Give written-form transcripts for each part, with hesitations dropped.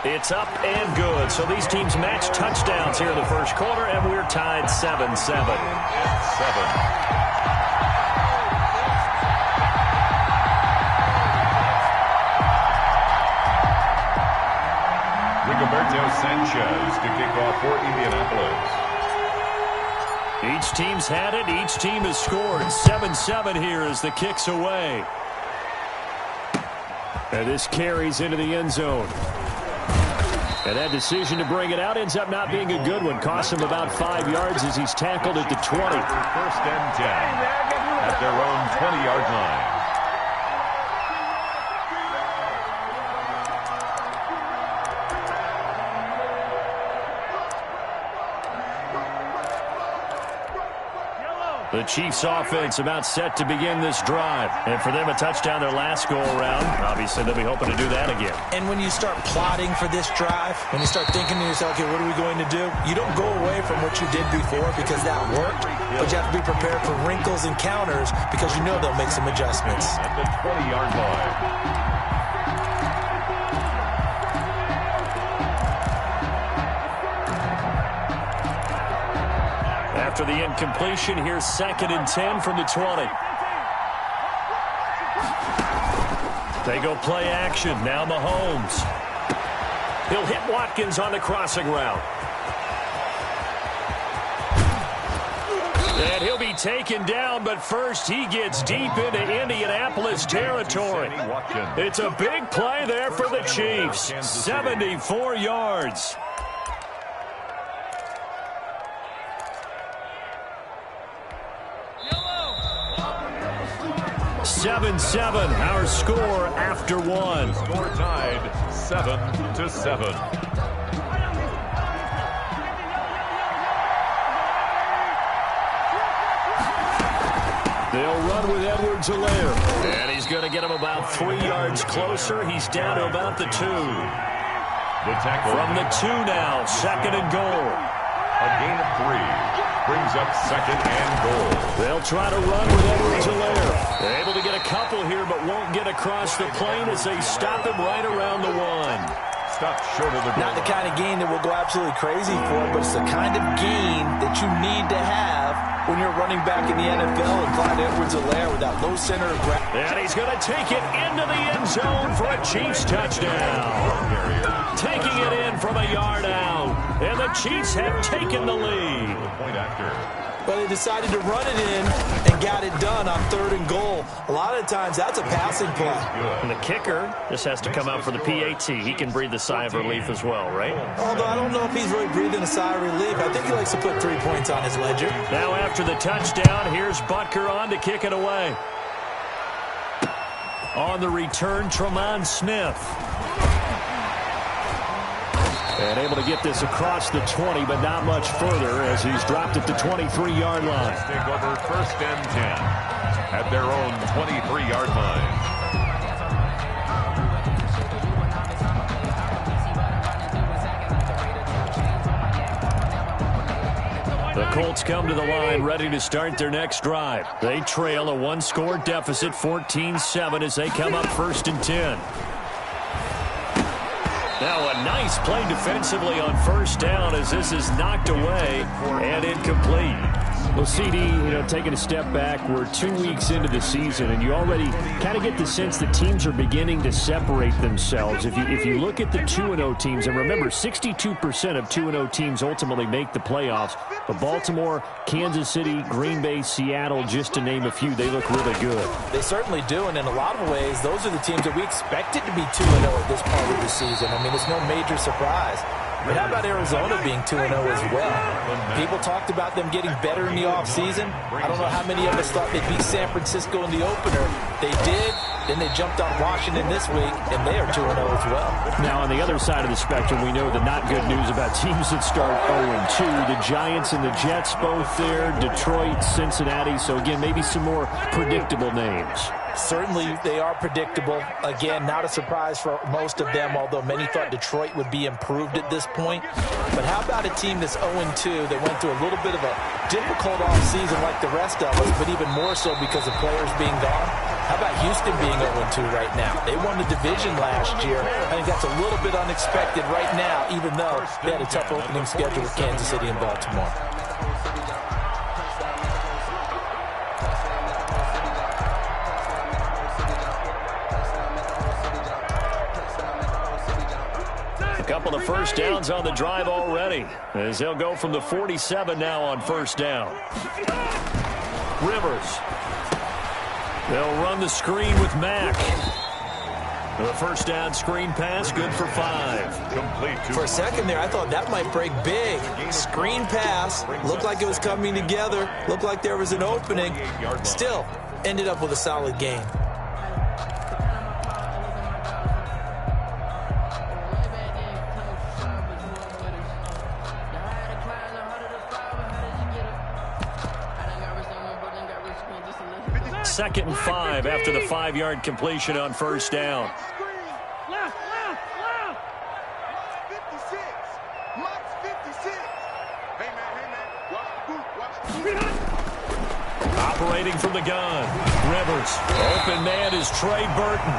It's up and good. So these teams match touchdowns here in the first quarter, and we're tied 7-7. 7. Rigoberto Sanchez to kick off for Indianapolis. Each team's had it. Each team has scored. 7-7 here as the kick's away. And this carries into the end zone. And that decision to bring it out ends up not being a good one. Costs him about 5 yards as he's tackled at the 20. First and 10 at their own 20-yard line. The Chiefs offense about set to begin this drive. And for them, a touchdown their last go-around. Obviously, they'll be hoping to do that again. And when you start plotting for this drive, when you start thinking to yourself, okay, what are we going to do? You don't go away from what you did before because that worked. But you have to be prepared for wrinkles and counters because you know they'll make some adjustments. At the 20-yard line. After the incompletion, here's 2nd and 10 from the 20. They go play action. Now Mahomes. He'll hit Watkins on the crossing route. And he'll be taken down, but first he gets deep into Indianapolis territory. It's a big play there for the Chiefs. 74 yards. 7-7, our score after one. Score tied 7-7. They'll run with Edwards-Helaire. And he's going to get him about 3 yards closer. He's down to about the 2. The tackle from the 2 now, 2nd and goal. A gain of 3. Brings up 2nd and goal. They'll try to run with Edwards-Helaire. They're able to get a couple here, but won't get across the plane as they stop him right around the 1. Stop short of the goal. Not the kind of gain that we'll go absolutely crazy for, but it's the kind of gain that you need to have when you're running back in the NFL and Clyde Edwards-Helaire with that low center of gravity. And he's going to take it into the end zone for a Chiefs touchdown. Taking it in from a yard out. And the Chiefs have taken the lead. Point after. But they decided to run it in and got it done on 3rd and goal. A lot of times that's a passing play. And the kicker just has to come out for the PAT. He can breathe a sigh of relief as well, right? Although I don't know if he's really breathing a sigh of relief. I think he likes to put 3 points on his ledger. Now after the touchdown, here's Butker on to kick it away. On the return, Tremont Smith. And able to get this across the 20, but not much further as he's dropped at the 23-yard line. Take over 1st and 10 at their own 23-yard line. The Colts come to the line ready to start their next drive. They trail a 1-score deficit, 14-7, as they come up 1st and 10. Now a nice play defensively on 1st down as this is knocked away and incomplete. Well, CD, taking a step back, we're 2 weeks into the season, and you already kind of get the sense that teams are beginning to separate themselves. If you look at the 2-0 teams, and remember, 62% of 2-0 teams ultimately make the playoffs, but Baltimore, Kansas City, Green Bay, Seattle, just to name a few, they look really good. They certainly do, and in a lot of ways, those are the teams that we expected to be 2-0 at this part of the season. I mean, it's no major surprise. But how about Arizona being 2-0 as well? People talked about them getting better in the offseason. I don't know how many of us thought they'd beat San Francisco in the opener. They did. Then they jumped on Washington this week, and they are 2-0 as well. Now, on the other side of the spectrum, we know the not good news about teams that start 0-2. The Giants and the Jets both there. Detroit, Cincinnati. So, again, maybe some more predictable names. Certainly, they are predictable. Again, not a surprise for most of them, although many thought Detroit would be improved at this point. But how about a team that's 0-2 that went through a little bit of a difficult offseason like the rest of us, but even more so because of players being gone? How about Houston being 0-2 right now? They won the division last year. I think that's a little bit unexpected right now, even though they had a tough opening schedule with Kansas City and Baltimore. A couple of first downs on the drive already, as they'll go from the 47 now on first down. Rivers. They'll run the screen with Mack. The first down screen pass, good for 5. Complete For a second there, I thought that might break big. Screen pass, looked like it was coming together, looked like there was an opening. Still, ended up with a solid gain. Second and 5 after the 5-yard completion on first down. Left. 56. Max 56. Hey, man. Watch the boot. Operating from the gun. Rivers. Open man is Trey Burton.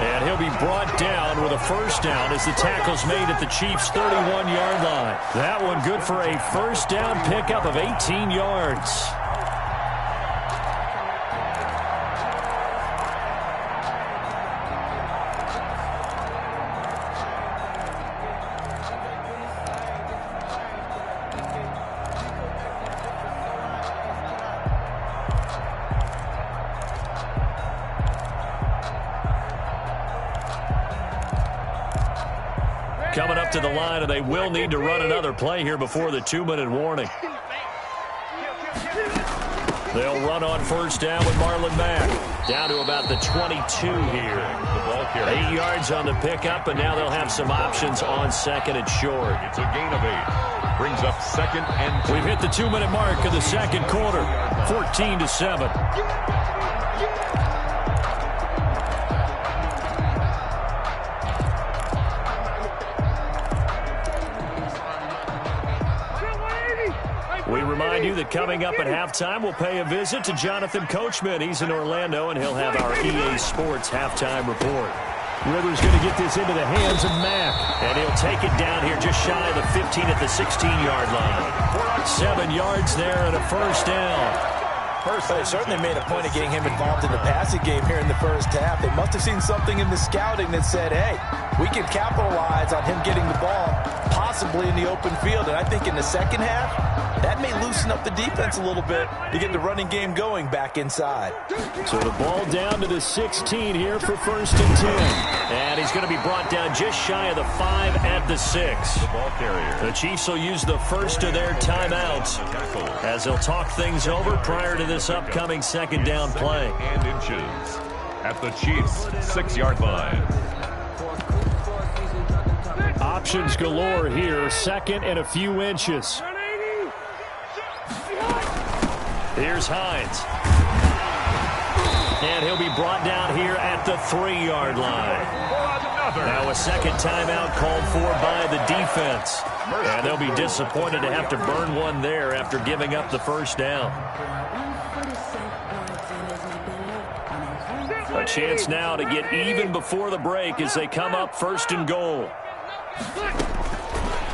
And he'll be brought down with a first down as the tackle's made at the Chiefs' 31-yard line. That one good for a first down pickup of 18 yards. Coming up to the line, and they will need to run another play here before the 2-minute warning. They'll run on first down with Marlon Mack. Down to about the 22 here. 8 yards on the pickup, and now they'll have some options on second and short. It's a gain of 8. Brings up second and 2. We've hit the 2-minute mark of the second quarter. 14-7. We remind you that coming up at halftime, we'll pay a visit to Jonathan Coachman. He's in Orlando, and he'll have our EA Sports halftime report. Rivers going to get this into the hands of Mack, and he'll take it down here just shy of the 15 at the 16-yard line. 7 yards there and a first down. They certainly made a point of getting him involved in the passing game here in the first half. They must have seen something in the scouting that said, hey, we can capitalize on him getting the ball possibly in the open field. And I think in the second half, that may loosen up the defense a little bit to get the running game going back inside. So the ball down to the 16 here for first and 10. And he's going to be brought down just shy of the 5 at the 6. The ball carrier. The Chiefs will use the first of their timeouts as they'll talk things over prior to this upcoming second down play. And inches at the Chiefs' 6-yard line. Options galore here. Second and a few inches. Here's Hines. And he'll be brought down here at the 3-yard line. Now a second timeout called for by the defense. And they'll be disappointed to have to burn one there after giving up the first down. A chance now to get even before the break as they come up first and goal.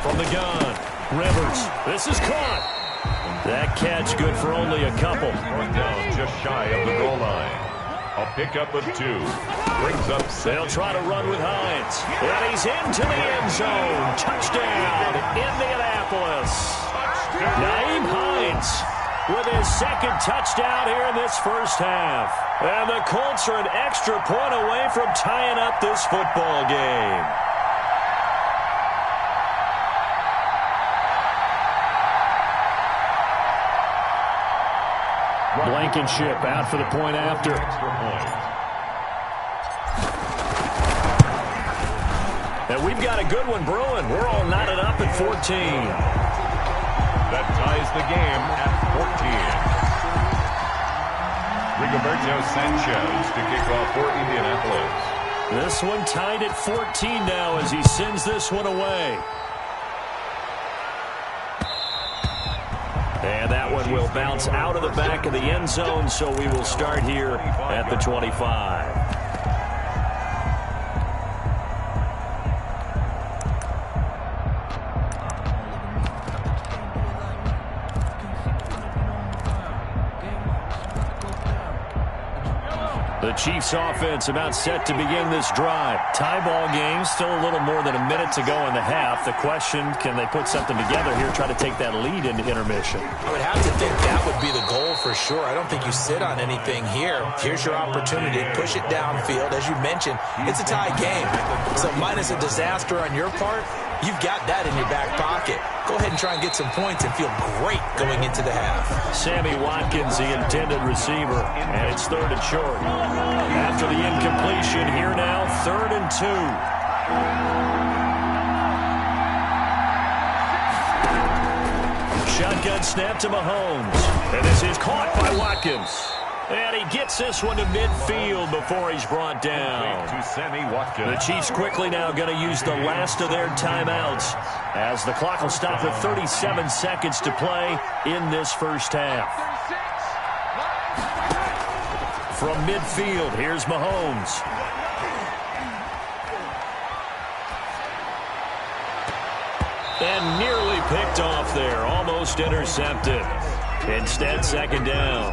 From the gun, Rivers. This is caught. That catch good for only a couple. Down just shy of the goal line. A pickup of 2. Brings up 7. They'll try to run with Hines. And he's into the end zone. Touchdown, Indianapolis. Nyheim Hines with his second touchdown here in this first half. And the Colts are an extra point away from tying up this football game. Blankenship out for the point after. And we've got a good one brewing. We're all knotted up at 14. That ties the game at 14. Rigoberto Sanchez to kick off for Indianapolis. This one tied at 14 now as he sends this one away. And that one will bounce out of the back of the end zone, so we will start here at the 25. The Chiefs offense about set to begin this drive. Tie ball game, still a little more than a minute to go in the half. The question, can they put something together here, try to take that lead into intermission? I would have to think that would be the goal for sure. I don't think you sit on anything here. Here's your opportunity. Push it downfield. As you mentioned, it's a tie game. So minus a disaster on your part, you've got that in your back pocket. Go ahead and try and get some points and feel great going into the half. Sammy Watkins, the intended receiver, and it's 3rd and short. After the incompletion, here now, 3rd and 2. Shotgun snap to Mahomes. And this is caught by Watkins. And he gets this one to midfield before he's brought down. To Sammy Watkins. The Chiefs quickly now going to use the last of their timeouts as the clock will stop with 37 seconds to play in this first half. From midfield, here's Mahomes. And nearly picked off there, almost intercepted. Instead, 2nd down.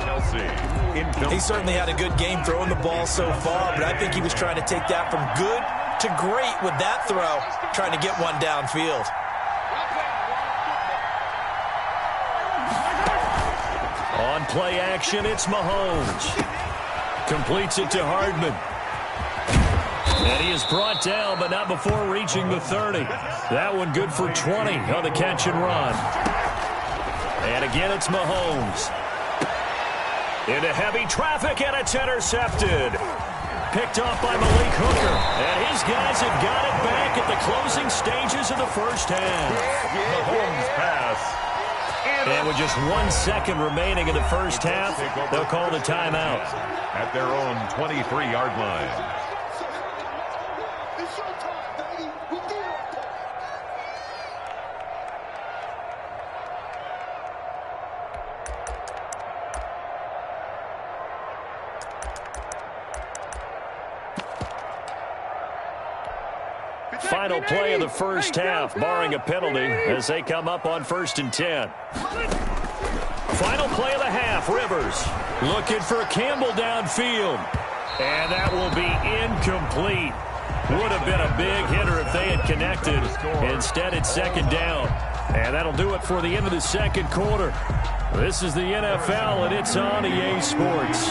He certainly had a good game throwing the ball so far, but I think he was trying to take that from good to great with that throw, trying to get one downfield. On play action, it's Mahomes. Completes it to Hardman. And he is brought down, but not before reaching the 30. That one good for 20 on the catch and run. And again, it's Mahomes. Into heavy traffic, and it's intercepted. Picked off by Malik Hooker. And his guys have got it back at the closing stages of the first half. Mahomes pass. And with just 1 second remaining in the first half, they'll call the timeout. At their own 23-yard line. It's your time, baby. We did it. Final play of the first half, barring a penalty, as they come up on 1st and 10. Final play of the half, Rivers looking for Campbell downfield. And that will be incomplete. Would have been a big hitter if they had connected. Instead, it's 2nd down. And that'll do it for the end of the second quarter. This is the NFL, and it's on EA Sports.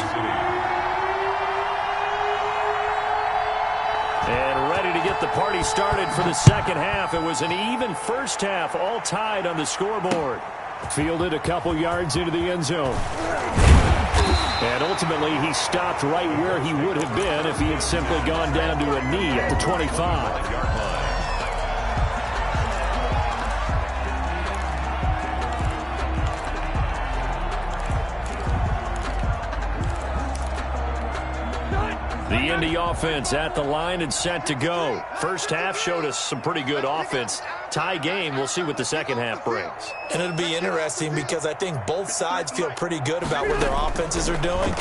And ready to get the party started for the second half. It was an even first half, all tied on the scoreboard. Fielded a couple yards into the end zone. And ultimately, he stopped right where he would have been if he had simply gone down to a knee at the 25. The Indy offense at the line and set to go. First half showed us some pretty good offense. Tie game, we'll see what the second half brings. And it'll be interesting because I think both sides feel pretty good about what their offenses are doing.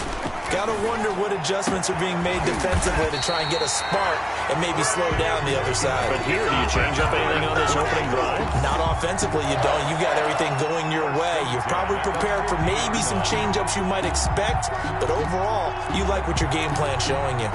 Got to wonder what adjustments are being made defensively to try and get a spark and maybe slow down the other side. But here, do you change up anything on this opening drive? Not offensively, you don't. You got everything going your way. You're probably prepared for maybe some change-ups you might expect, but overall, you like what your game plan's showing you.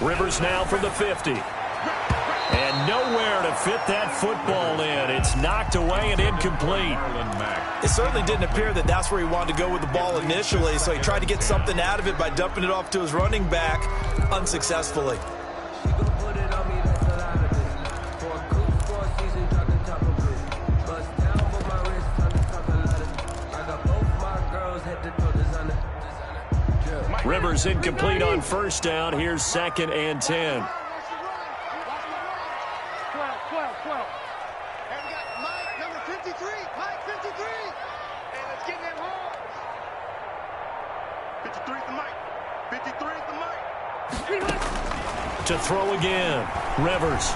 Rivers now from the 50. And nowhere to fit that football in. It's knocked away and incomplete. It certainly didn't appear that that's where he wanted to go with the ball initially, so he tried to get something out of it by dumping it off to his running back unsuccessfully. Rivers incomplete on first down. Here's 2nd and 10. 53's the mic. 53's the mic. To throw again. Rivers.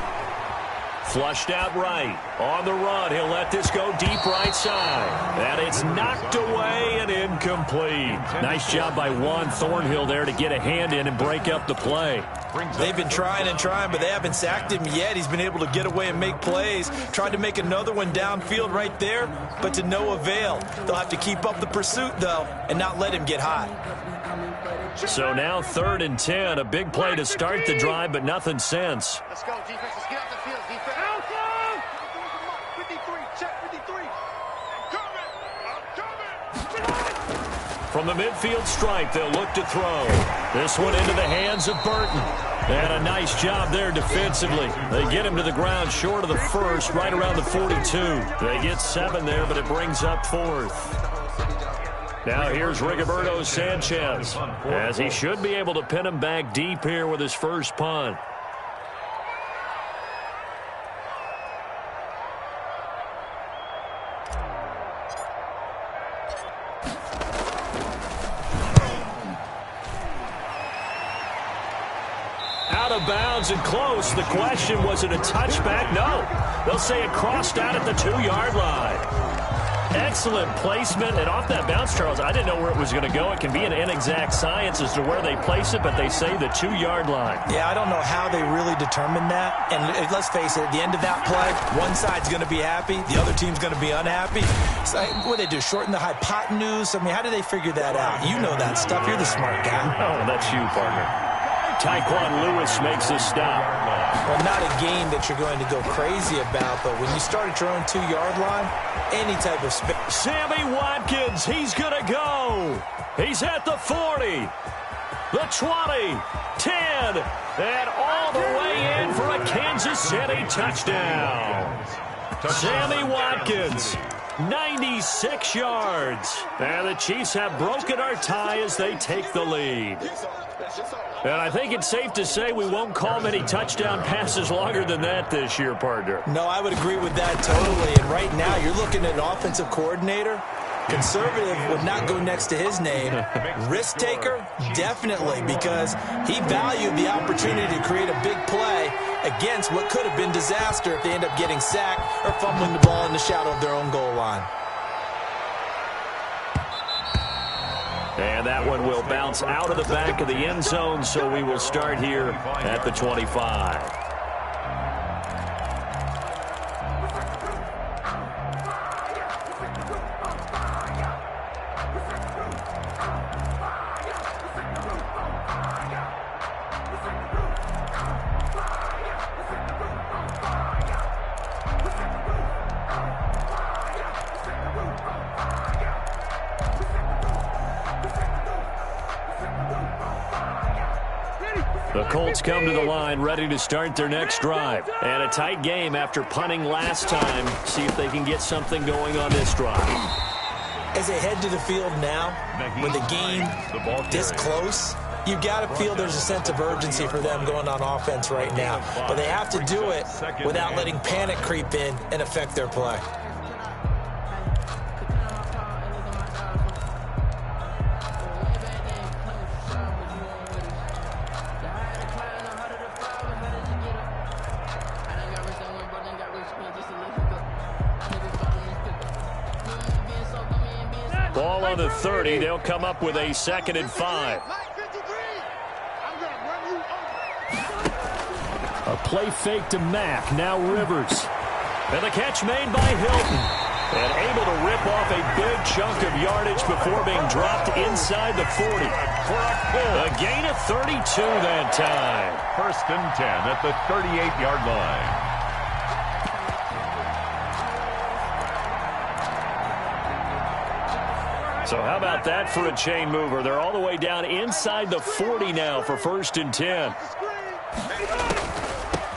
Flushed out right. On the run. He'll let this go deep right side. And it's knocked away and incomplete. Nice job by Juan Thornhill there to get a hand in and break up the play. They've been trying and trying, but they haven't sacked him yet. He's been able to get away and make plays. Tried to make another one downfield right there, but to no avail. They'll have to keep up the pursuit, though, and not let him get hot. So now 3rd and 10. A big play to start the drive, but nothing since. Let's go, defense. Let's get out the field, defense. Outside! 53, check 53. I'm coming. From the midfield stripe, they'll look to throw. This one into the hands of Burton. And a nice job there defensively. They get him to the ground short of the first, right around the 42. They get 7 there, but it brings up 4th. Now here's Rigoberto Sanchez, as he should be able to pin him back deep here with his first punt. Out of bounds and close. The question, was it a touchback? No. They'll say it crossed out at the 2-yard line. Excellent placement, and off that bounce, Charles, I didn't know where it was going to go. It can be an inexact science as to where they place it, but they say the 2-yard line. Yeah, I don't know how they really determined that. And let's face it, at the end of that play, one side's going to be happy, the other team's going to be unhappy. So, what do they do, shorten the hypotenuse? I mean, how do they figure that out? You know that stuff. You're the smart guy. Oh, that's you, partner. Tyquan Lewis makes a stop. Well, not a game that you're going to go crazy about, but when you start at your own 2-yard line, any type of space. Sammy Watkins, he's going to go. He's at the 40, the 20, 10, and all the way in for a Kansas City touchdown. Sammy Watkins, 96 yards. And the Chiefs have broken our tie as they take the lead. And I think it's safe to say we won't call many touchdown passes longer than that this year, partner. No, I would agree with that totally. And right now, you're looking at an offensive coordinator. Conservative would not go next to his name. Risk taker, definitely, because he valued the opportunity to create a big play against what could have been disaster if they end up getting sacked or fumbling the ball in the shadow of their own goal line. And that one will bounce out of the back of the end zone, so we will start here at the 25. The Colts come to the line ready to start their next drive. And a tight game after punting last time. See if they can get something going on this drive. As they head to the field now, with the game this close, you've got to feel there's a sense of urgency for them going on offense right now. But they have to do it without letting panic creep in and affect their play. Ball on the 30. They'll come up with a 2nd and 5. A play fake to Mack. Now Rivers. And the catch made by Hilton. And able to rip off a big chunk of yardage before being dropped inside the 40. A gain of 32 that time. 1st and 10 at the 38-yard line. So how about that for a chain mover? They're all the way down inside the 40 now for 1st and 10.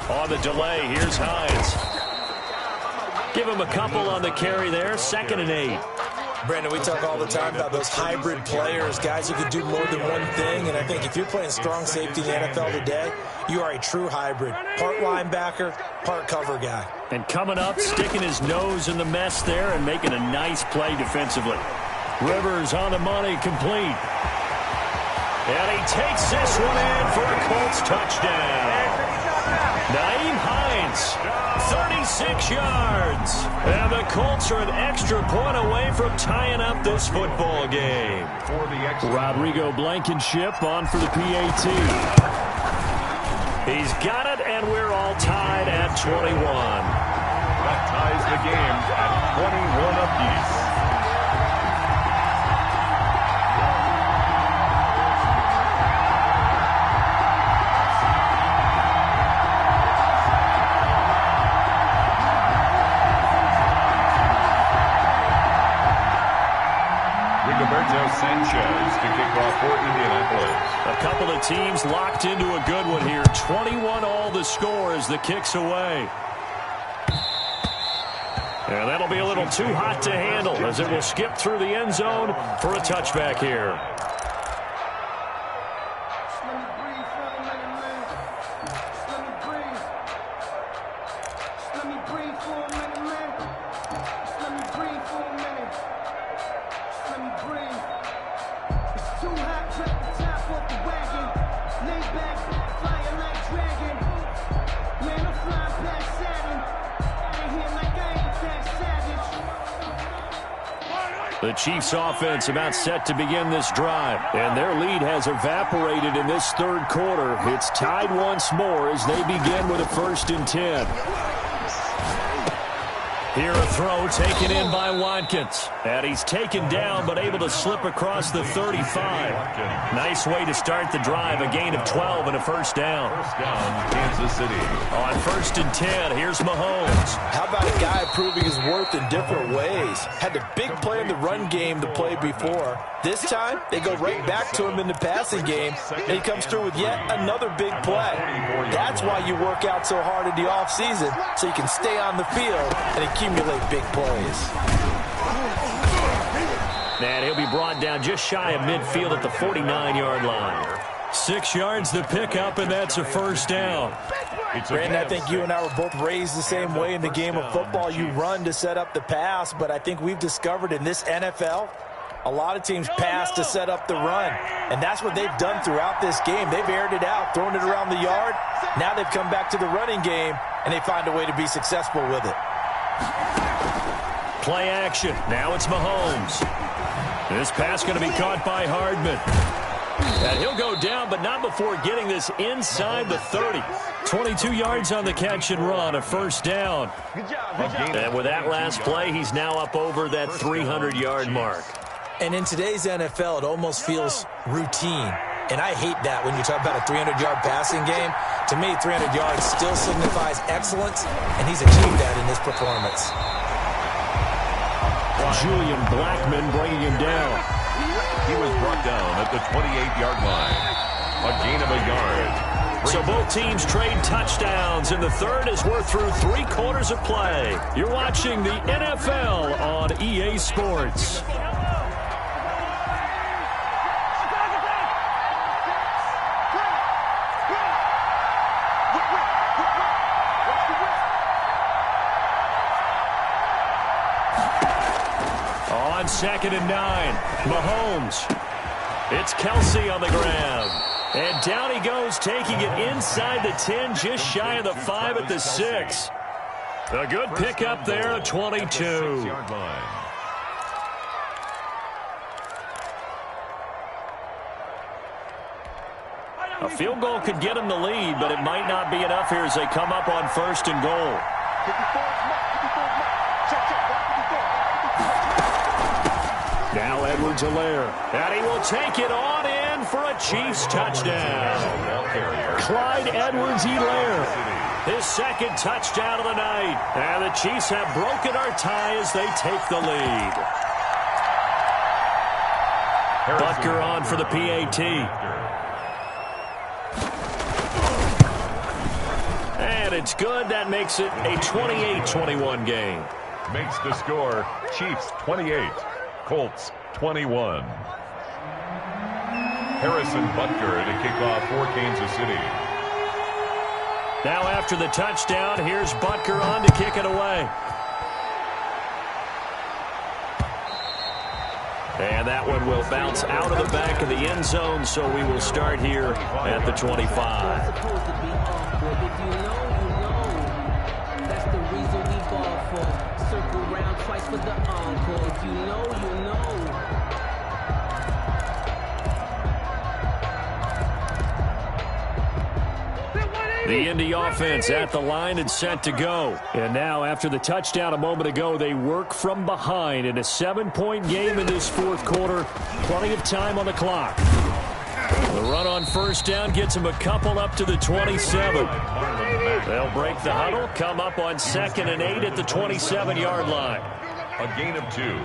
On the delay, here's Hines. Give him a couple on the carry there. 2nd and 8. Brandon, we talk all the time about those hybrid players, guys who can do more than one thing. And I think if you're playing strong safety in the NFL today, you are a true hybrid. Part linebacker, part cover guy. And coming up, sticking his nose in the mess there and making a nice play defensively. Rivers on the money, complete. And he takes this one in for a Colts touchdown. Nyheim Hines, 36 yards. And the Colts are an extra point away from tying up this football game. Rodrigo Blankenship on for the PAT. He's got it, and we're all tied at 21. That ties the game at 21 apiece. Sanchez to kick off for Indianapolis. A couple of teams locked into a good one here. 21 all the score as the kick's away. And that'll be a little too hot to handle as it will skip through the end zone for a touchback here. The Chiefs offense about set to begin this drive, and their lead has evaporated in this third quarter. It's tied once more as they begin with a 1st and 10. Here a throw taken in by Watkins. And he's taken down but able to slip across the 35. Nice way to start the drive. A gain of 12 and a 1st down. 1st down, Kansas City. On 1st and 10, here's Mahomes. How about a guy proving his worth in different ways? Had the big play in the run game to play before. This time, they go right back to him in the passing game, and he comes through with yet another big play. That's why you work out so hard in the offseason, so you can stay on the field and accumulate big plays. And he'll be brought down just shy of midfield at the 49-yard line. 6 yards the pickup, and that's a 1st down. Brandon, I think you and I were both raised the same way in the game of football. You run to set up the pass, but I think we've discovered in this NFL, a lot of teams pass to set up the run. And that's what they've done throughout this game. They've aired it out, thrown it around the yard. Now they've come back to the running game, and they find a way to be successful with it. Play action. Now it's Mahomes. This pass going to be caught by Hardman. And he'll go down, but not before getting this inside the 30. 22 yards on the catch and run, a 1st down. And with that last play, he's now up over that 300-yard mark. And in today's NFL, it almost feels routine. And I hate that when you talk about a 300-yard passing game. To me, 300 yards still signifies excellence, and he's achieved that in this performance. Julian Blackmon bringing him down. He was brought down at the 28-yard line. A gain of a yard. So both teams trade touchdowns, and the third as we're through 3 quarters of play. You're watching the NFL on EA Sports. On 2nd and 9, Mahomes. It's Kelsey on the ground. And down he goes, taking it inside the 10, just shy of the 5 at the 6. A good pickup there at 22. A field goal could get him the lead, but it might not be enough here as they come up on 1st and goal. Now Edwards-Helaire, and he will take it on in for a Chiefs touchdown. Clyde Edwards-Helaire, his 2nd touchdown of the night. And the Chiefs have broken our tie as they take the lead. Butker on for the PAT. And it's good. That makes it a 28-21 game. Makes the score Chiefs 28. Colts 21. Harrison Butker to kick off for Kansas City. Now after the touchdown, here's Butker on to kick it away. And that one will bounce out of the back of the end zone, so we will start here at the 25. That's the reason we ball for. Circle round twice for the encore. If you know, you know. The Indy offense at the line and set to go. And now, after the touchdown a moment ago, they work from behind in a 7-point game in this fourth quarter. Plenty of time on the clock. The run on first down gets them a couple up to the 27. They'll break the huddle, come up on 2nd and 8 at the 27-yard line. A gain of 2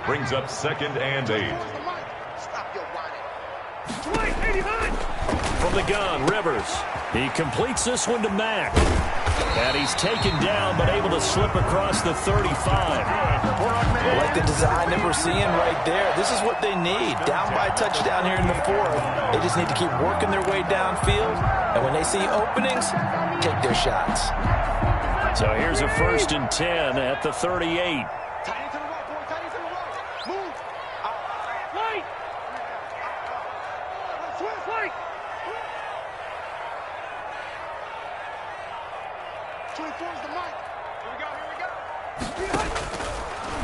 brings up 2nd and 8. From the gun, Rivers. He completes this one to Mack. And he's taken down, but able to slip across the 35. Well, like the design that we're seeing right there, this is what they need. Down by a touchdown here in the fourth. They just need to keep working their way downfield. And when they see openings, take their shots. So here's a 1st and 10 at the 38.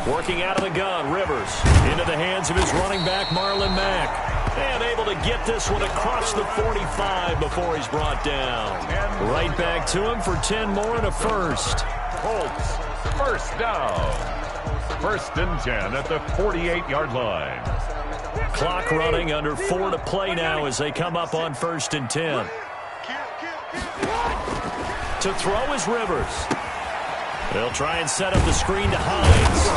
Working out of the gun, Rivers into the hands of his running back, Marlon Mack. And able to get this one across the 45 before he's brought down. Right back to him for 10 more and a first. Colts, first down. 1st and 10 at the 48-yard line. Clock running, under 4 to play now as they come up on 1st and 10. To throw is Rivers. They'll try and set up the screen to Hines.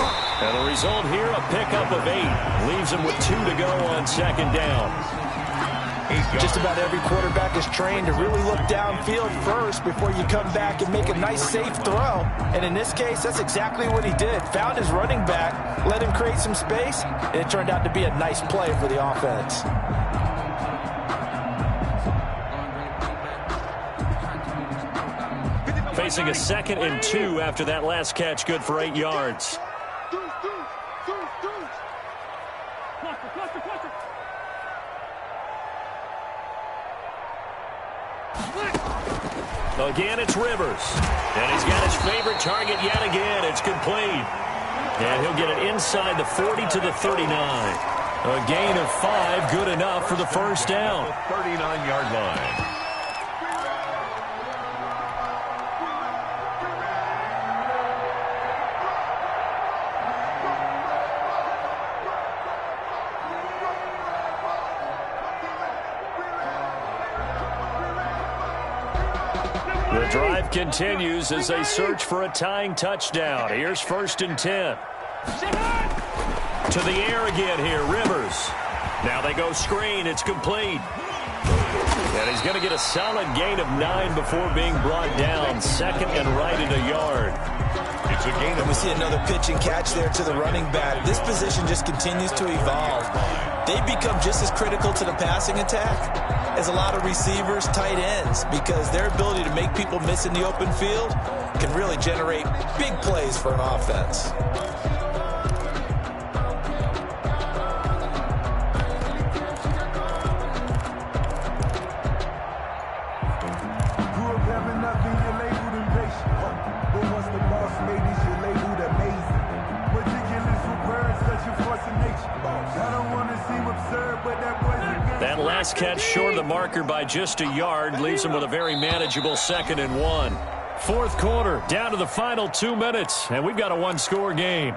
And the result here, a pickup of 8. Leaves him with 2 to go on 2nd down. Just about every quarterback is trained to really look downfield first before you come back and make a nice, safe throw. And in this case, that's exactly what he did. Found his running back, let him create some space, and it turned out to be a nice play for the offense. Facing a 2nd and 2 after that last catch, good for 8 yards. Again, it's Rivers. And he's got his favorite target yet again. It's complete. And he'll get it inside the 40 to the 39. A gain of 5, good enough for the first down. 39-yard line. The drive continues as they search for a tying touchdown. Here's 1st and 10. To the air again here, Rivers. Now they go screen. It's complete. And he's going to get a solid gain of 9 before being brought down. 2nd and right at a yard. It's a gain of... And we see another pitch and catch there to the running back. This position just continues to evolve. They become just as critical to the passing attack as a lot of receivers, tight ends, because their ability to make people miss in the open field can really generate big plays for an offense. That last catch short of the marker by just a yard leaves him with a very manageable 2nd and 1. Fourth quarter, down to the final 2 minutes, and we've got a one-score game.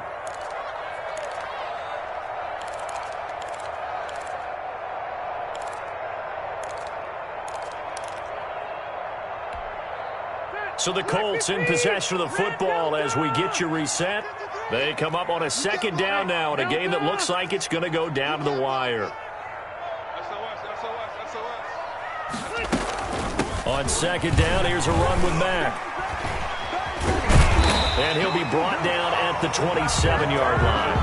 So the Colts in possession of the football as we get you reset. They come up on a 2nd down now in a game that looks like it's going to go down to the wire. On 2nd down, here's a run with Mack. And he'll be brought down at the 27-yard line.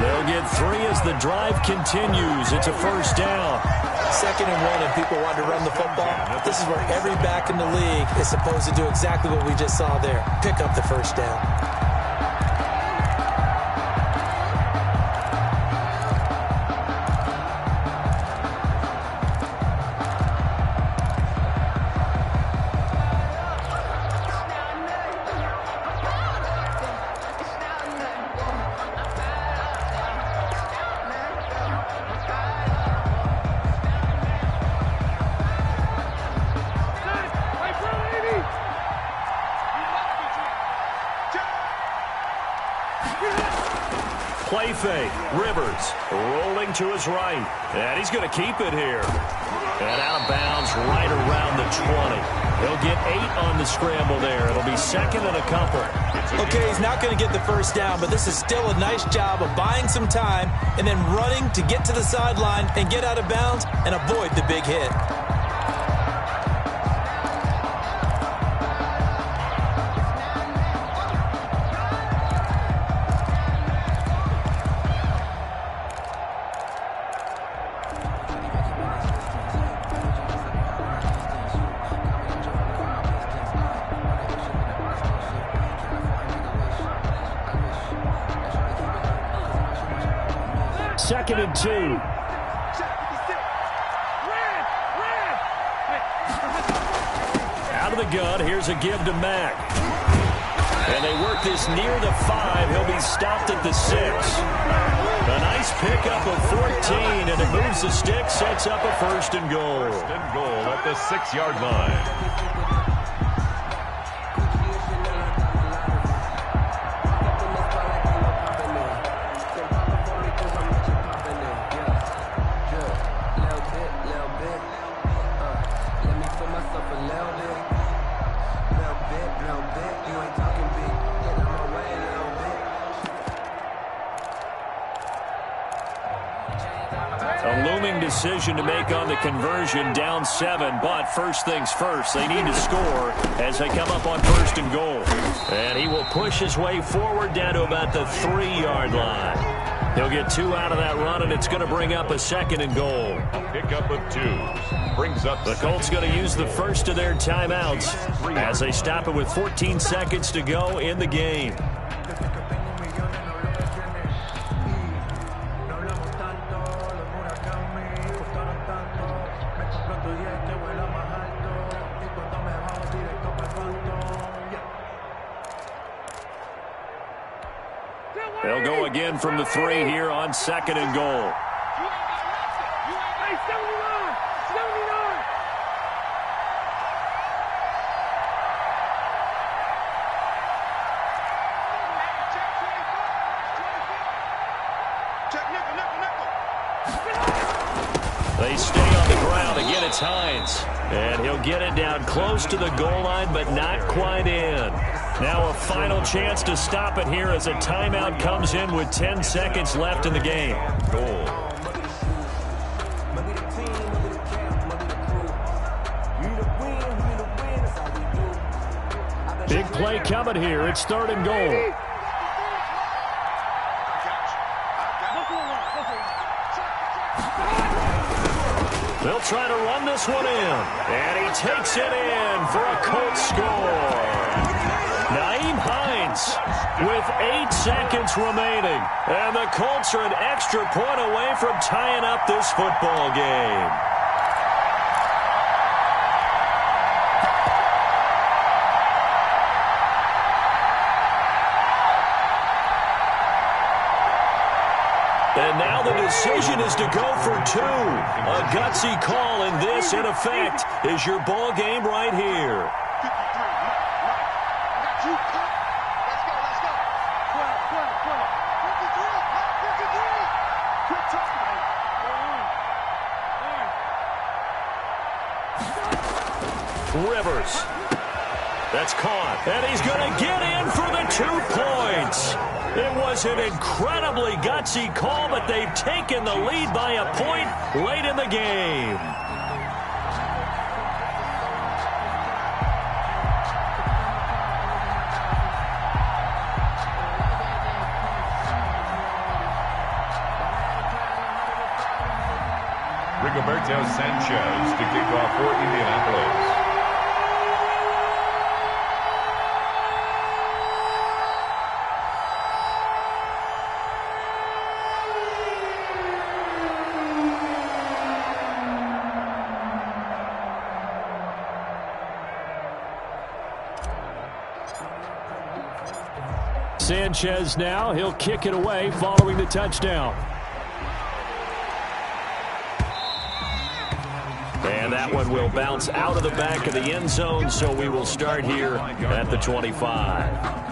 They'll get 3 as the drive continues. It's a first down. 2nd and 1 and people want to run the football. This is where every back in the league is supposed to do exactly what we just saw there. Pick up the first down. play fake. Rivers rolling to his right. And he's going to keep it here. And out of bounds right around the 20. He'll get 8 on the scramble there. It'll be second and a couple. Okay, he's not going to get the first down, but this is still a nice job of buying some time and then running to get to the sideline and get out of bounds and avoid the big hit. Second and 2. Out of the gun, here's a give to Mack. And they work this near the 5. He'll be stopped at the 6. A nice pickup of 14, and it moves the stick, sets up a first and goal. First and goal at the 6-yard line. Decision to make on the conversion, down 7, but first things first, they need to score as they come up on first and goal. And he will push his way forward down to about the 3-yard line. He'll get 2 out of that run, and it's going to bring up a second and goal. A pickup of 2 brings up the Colts going to use the first of their timeouts as they stop it with 14 seconds to go in the game. They'll go again from the 3 here on second and goal. They stay on the ground. Again, it's Hines. And he'll get it down close to the goal line, but not quite in. Now a final chance to stop it here as a timeout comes in with 10 seconds left in the game. Goal. Big play coming here. It's third and goal. They'll try to run this one in. And he takes it in for a Colts score. Nyheim Hines with 8 seconds remaining. And the Colts are an extra point away from tying up this football game. And now the decision is to go for 2. A gutsy call, and this, in effect, is your ball game right here. Rivers. That's caught. And he's going to get in for the 2 points. It was an incredibly gutsy call, but they've taken the lead by a point late in the game. Rigoberto Sanchez to kick off for Indianapolis. Sanchez now, he'll kick it away following the touchdown. And that one will bounce out of the back of the end zone, so we will start here at the 25.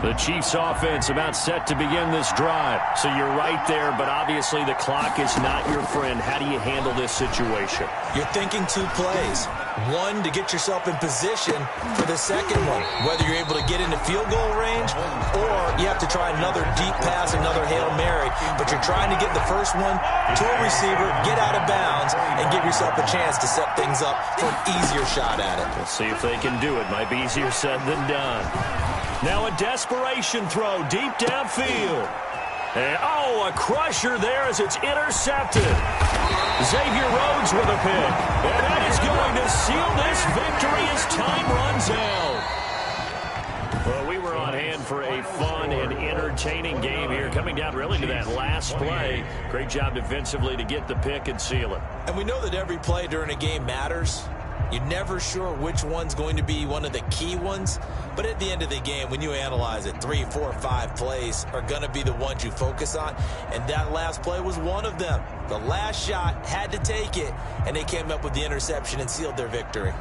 The Chiefs offense about set to begin this drive. So you're right there, but obviously the clock is not your friend. How do you handle this situation? You're thinking 2 plays. One, to get yourself in position for the second one, whether you're able to get into field goal range or you have to try another deep pass, another Hail Mary. But you're trying to get the first one to a receiver, get out of bounds, and give yourself a chance to set things up for an easier shot at it. We'll see if they can do it. Might be easier said than done. Now a desperation throw deep downfield. And, a crusher there as it's intercepted. Xavier Rhodes with a pick. And that is going to seal this victory as time runs out. Well, we were on hand for a fun and entertaining game here, coming down really to that last play. Great job defensively to get the pick and seal it. And we know that every play during a game matters. You're never sure which one's going to be one of the key ones. But at the end of the game, when you analyze it, 3, 4, 5 plays are going to be the ones you focus on. And that last play was one of them. The last shot had to take it, and they came up with the interception and sealed their victory.